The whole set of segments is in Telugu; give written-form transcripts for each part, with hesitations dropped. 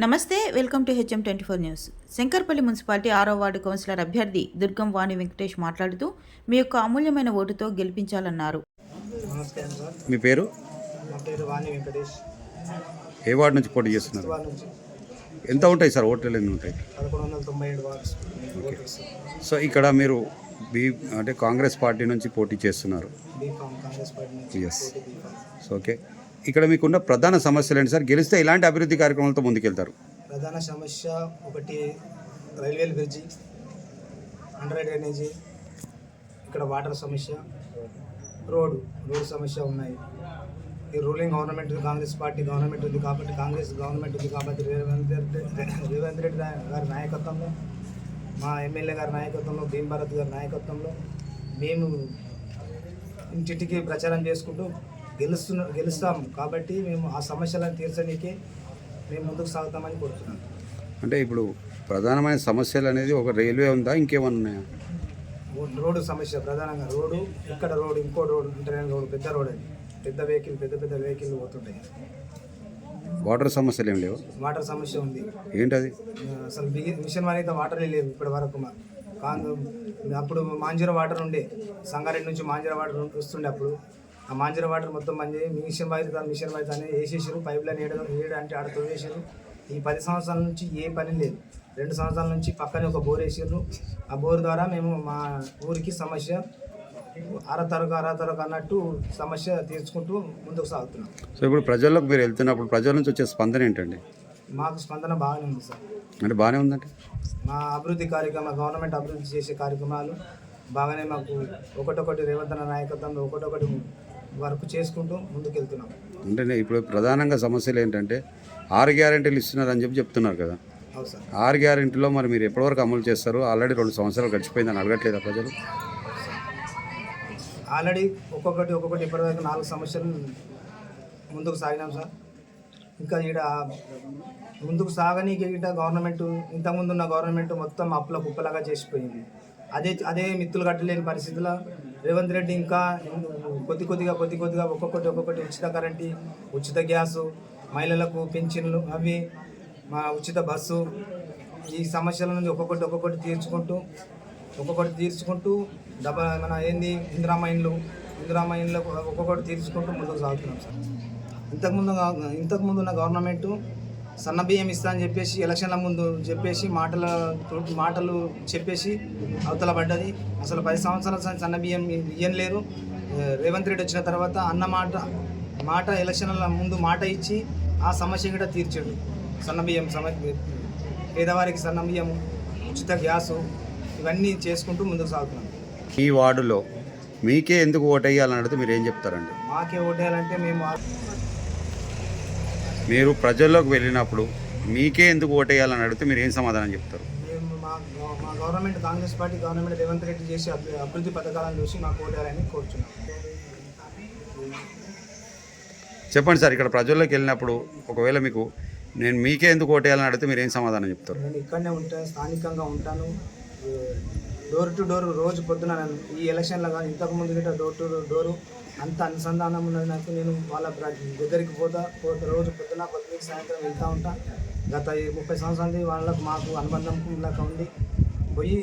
నమస్తే, వెల్కమ్ టు హెచ్ఎం24 న్యూస్. శంకర్పల్లి మున్సిపాలిటీ 6వ వార్డు కౌన్సిలర్ అభ్యర్థి దుర్గం వాణి వెంకటేష్ మాట్లాడుతూ మీ యొక్క అమూల్యమైన ఓటుతో గెలిపించాలన్నారు. నమస్కారం సార్. మీ పేరు? నా పేరు వాణి వెంకటేష్. ఏ వార్డు నుంచి పోటీ చేస్తున్నారు? నుంచి ఎంత ఉంటాయి సార్? ఓట్లు ఎన్ని ఉంటాయి? 1197 వార్డ్స్. సో ఇక్కడ మీరు అంటే కాంగ్రెస్ పార్టీ నుంచి పోటీ చేస్తున్నారు. కాంగ్రెస్ పార్టీ నుంచి. ఎస్. సో ఓకే, ఇక్కడ మీకున్న ప్రధాన సమస్యలు ఏంటి సార్? గెలిస్తే ఇలాంటి అభివృద్ధి కార్యక్రమాలతో ముందుకెళ్తారు? ప్రధాన సమస్య ఒకటి రైల్వే బ్రిడ్జి, అండర్ డ్రైనేజీ, ఇక్కడ వాటర్ సమస్య, రోడ్డు సమస్య ఉన్నాయి. ఈ ruling government Congress party government ఉంది కాబట్టి రేవంత్ రెడ్డి గారి నాయకత్వంలో, మా ఎమ్మెల్యే గారి నాయకత్వంలో, భీమ్ భారత్ గారి నాయకత్వంలో మేము ఇంటింటికి ప్రచారం చేసుకుంటూ గెలుస్తాం కాబట్టి మేము ఆ సమస్యలను తీర్చడానికి మేము ముందుకు సాగుతామని కోరుతున్నాం. అంటే ఇప్పుడు ప్రధానమైన సమస్యలు అనేది ఒక రైల్వే ఉందా, ఇంకేమన్నా ఉన్నాయా? రోడ్డు సమస్య ప్రధానంగా, రోడ్డు ఇక్కడ రోడ్డు, ఇంకో రోడ్డు, ఇంటర్నల్ రోడ్డు, పెద్ద రోడ్ అది, పెద్ద వెహికల్ పోతుంటాయి. వాటర్ సమస్యలు ఏం లేవు? వాటర్ సమస్య ఉంది. ఏంటది? అసలు మిషన్ వారి అయితే వాటరే లేవు ఇప్పటి వరకు. అప్పుడు మాంజీరా వాటర్ ఉండే, సంగారెడ్డి నుంచి మాంజీరా వాటర్ వస్తుండే. అప్పుడు ఆ మాంజీరా వాటర్ మొత్తం మిషన్ వారి అనేది వేసేసారు. పైప్ లైన్ ఏడు అంటే ఆడ తోవేసారు. ఈ 10 సంవత్సరాల నుంచి ఏ పని లేదు. 2 సంవత్సరాల నుంచి పక్కనే ఒక బోర్ వేసారు. ఆ బోర్ ద్వారా మేము మా ఊరికి సమస్య అరతరకు అన్నట్టు సమస్య తీర్చుకుంటూ ముందుకు సాగుతున్నాం. సో ఇప్పుడు ప్రజల్లోకి మీరు వెళ్తున్నప్పుడు ప్రజల నుంచి వచ్చే స్పందన ఏంటండి? మాకు స్పందన బాగానే ఉంది సార్. అంటే బాగానే ఉందంటే మా అభివృద్ధి కార్యక్రమాలు, గవర్నమెంట్ అభివృద్ధి చేసే కార్యక్రమాలు బాగానే మాకు ఒకటొకటి రేవంత్ నాయకత్వంలో ఒకటొకటి వర్క్ చేసుకుంటూ ముందుకు వెళ్తున్నాం. అంటే ఇప్పుడు ప్రధానంగా సమస్యలు ఏంటంటే 6 గ్యారెంటీలు ఇస్తున్నారని చెప్తున్నారు కదా. అవును సార్. 6 గ్యారెంటీలో మరి మీరు ఎప్పటివరకు అమలు చేస్తారు? ఆల్రెడీ 2 సంవత్సరాలు గడిచిపోయిందని అడగట్లేదా ప్రజలు? ఆల్రెడీ ఒక్కొక్కటి ఇప్పటివరకు 4 సమస్యలు ముందుకు సాగినాం సార్. ఇంకా ఈడ ముందుకు సాగనీకి గవర్నమెంట్, ఇంతకుముందున్న గవర్నమెంట్ మొత్తం అప్పుల కుప్పలాగా చేసిపోయింది. అదే మిత్తులు కట్టలేని పరిస్థితుల్లో రేవంత్ రెడ్డి ఇంకా కొద్ది కొద్దిగా ఒక్కొక్కటి ఉచిత కరెంటు, ఉచిత గ్యాసు, మహిళలకు పెన్షన్లు, అవి మా ఉచిత బస్సు, ఈ సమస్యల నుంచి ఒక్కొక్కటి తీర్చుకుంటూ మన ఇందిరా మైన్లు ఒక్కొక్కటి తీర్చుకుంటూ ముందుకు సాగుతున్నాం సార్. ఇంతకుముందు ఉన్న గవర్నమెంట్ సన్న బియ్యం ఇస్తా అని చెప్పేసి ఎలక్షన్ల ముందు చెప్పేసి మాటలు చెప్పేసి అవతల పడ్డది. అసలు 10 సంవత్సరాల సన్న బియ్యం ఇయ్యలేరు. రేవంత్ రెడ్డి వచ్చిన తర్వాత అన్న మాట ఎలక్షన్ల ముందు మాట ఇచ్చి ఆ సమస్య కూడా తీర్చాడు. సన్న బియ్యం పేదవారికి సన్న బియ్యం, ఉచిత గ్యాసు, ఇవన్నీ చేసుకుంటూ ముందుకు సాగుతున్నాం. ఈ వార్డులో మీకే ఎందుకు ఓటేయాలని అడిగితే మీరు ఏం చెప్తారండి? మాకే ఓటేయాలంటే మీరు ప్రజల్లోకి వెళ్ళినప్పుడు మీకే ఎందుకు ఓటేయాలని అడిగితే మీరు ఏం సమాధానం చెప్తారు? మేము మా government, Congress party government Revanth Reddy చేసే అభివృద్ధి పథకాలను చూసి మాకు ఓటేయాలని కోరుచున్నాం. చెప్పండి సార్, ఇక్కడ ప్రజల్లోకి వెళ్ళినప్పుడు ఒకవేళ నేను మీకే ఎందుకు ఓటేయాలని అడిగితే మీరు ఏం సమాధానం చెప్తారు? నేను ఇక్కడనే ఉంటాను, స్థానికంగా ఉంటాను. డోర్ టు డోర్ రోజు పొద్దున, ఈ ఎలక్షన్లో కానీ ఇంతకుముందు గిట్ట డోర్ టు డోరు అంత అనుసంధానం ఉన్నది నాకు. నేను వాళ్ళ దగ్గరికి పోతా రోజు పొద్దున సాయంత్రం వెళ్తూ ఉంటా. గత 30 సంవత్సరాలు మాకు అనుబంధం లాగా ఉండి పోయి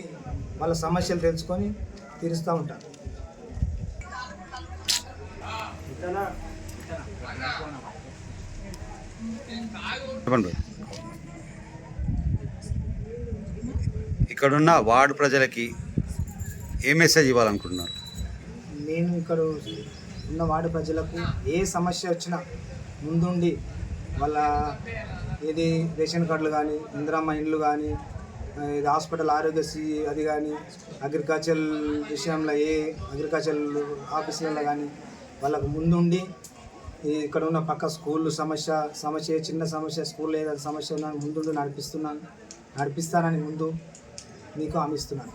వాళ్ళ సమస్యలు తెలుసుకొని తీరుస్తూ ఉంటాను. చెప్పండి. ఇక్కడున్న వార్డు ప్రజలకి ఏ మెసేజ్ ఇవ్వాలనుకుంటున్నారు? నేను ఇక్కడ ఉన్న వార్డు ప్రజలకు ఏ సమస్య వచ్చినా ముందుండి వాళ్ళ రేషన్ కార్డులు కానీ, ఇందిరమ్మ ఇండ్లు కానీ, హాస్పిటల్ ఆరోగ్యశ్రీ అది కానీ, అగ్రికల్చర్ విషయంలో అగ్రికల్చర్ ఆఫీసులలో కానీ వాళ్ళకు ముందుండి, ఇక్కడ ఉన్న పక్క స్కూళ్ళు సమస్య చిన్న సమస్య, స్కూల్ ఏదైనా సమస్య ఉన్నా ముందుండి నడిపిస్తానని ముందు మీకు హామీ ఇస్తున్నాను.